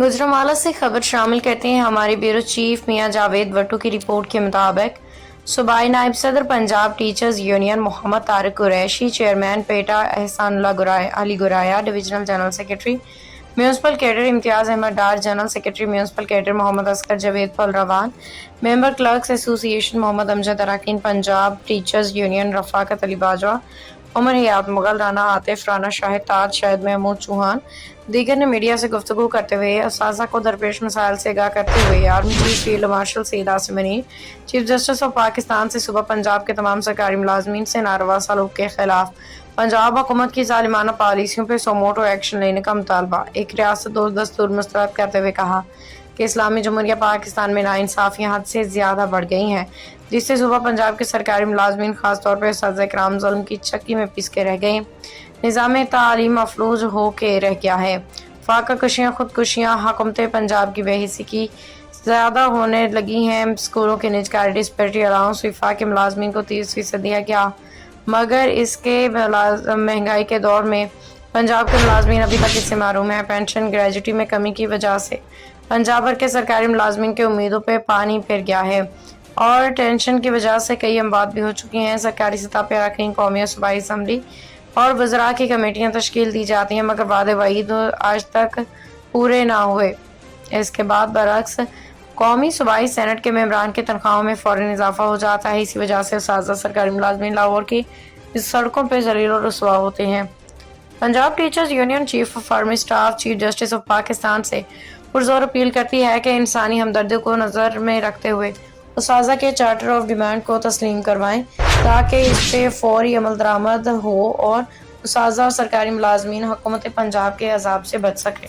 गुजरांवाला से खबर शामिल करते हैं। हमारे ब्यूरो चीफ मियां जावेद भट्टू की रिपोर्ट के मुताबिक सूबाई नायब सदर Punjab teachers union Mohammad Tariq Qureshi, chairman PETA Ehsanullah Ali Goraya, divisional general secretary municipal cadre Imtiaz Ahmed Dar, general secretary municipal cadre Mohammad Asghar Javed पलरवान, member clerks association Mohammad Amjad अरकान पंजाब टीचर्स यूनियन रफाकत अली बाजवा, उमर हयात मुगल, राना आतिफ, राना शाहिद ताज, शाहिद महमूद चौहान दीगर ने मीडिया से गुफ्तगू करते हुए असासा को दरपेश मसाइल से आगाह करते हुए army chief field marshal Syed Asim Munir, chief justice of Pakistan से सुबह पंजाब के तमाम सरकारी मुलाजमीन से नारवा सलूक के खिलाफ पंजाब हुकूमत की जालिमाना पॉलिसियों पर सोमोटो एक्शन लेने का मुतालबा एक रियासत दो दस्तूर मुस्तरद करते हुए कहा कि इस्लामी जमहूरिया पाकिस्तान में नाइंसाफियाँ हद से ज़्यादा बढ़ गई हैं, जिससे सुबह पंजाब के सरकारी मुलाजमीन खासतौर पर उस्ताद इकराम ज़ुल्म की चक्की में पिस के रह गए। निज़ाम तालीम अफलूज हो के रह गया है। फाका कशियाँ खुदकुशियाँ हुकूमत पंजाब की बेहिसी की ज़्यादा होने लगी हैं। स्कूलों के निजकारी डिस्पैरिटी अलाउंस विफाक के मुलाजमीन को 30% दिया गया, मगर इसके महंगाई के दौर में पंजाब के मुलाजमीन अभी तक इससे महरूम हैं। पेंशन ग्रेजुटी में कमी की वजह से पंजाब भर के सरकारी मुलाजमीन के उम्मीदों पर पानी फिर गया है और टेंशन की वजह से कई अमवात भी हो चुकी हैं। सरकारी सतह पर अरकान कौमी और सूबाई असम्बली और वज़रा की कमेटियाँ तश्कील दी जाती हैं, मगर वादे वईद आज तक पूरे ना हुए। इसके बाद बरक्स कौमी सूबाई सेनेट के मेंबरान की तनख्वाहों में फ़ौरन इजाफा हो जाता है। इसी वजह से उस्ताद सरकारी मुलाजमीन लाहौर की इस सड़कों पर ज़लील और रुसवा होते हैं। Punjab teachers union chief of army staff chief justice of Pakistan से पुरजोर अपील करती है कि इंसानी हमदर्दी को नज़र में रखते हुए उस्ताज़ा के चार्टर ऑफ डिमांड को तस्लीम करवाएं ताकि इस पर फौरी अमल दरामद हो और उस्ताज़ा और सरकारी मुलाजमीन हुकूमत पंजाब के अजाब से बच सकें।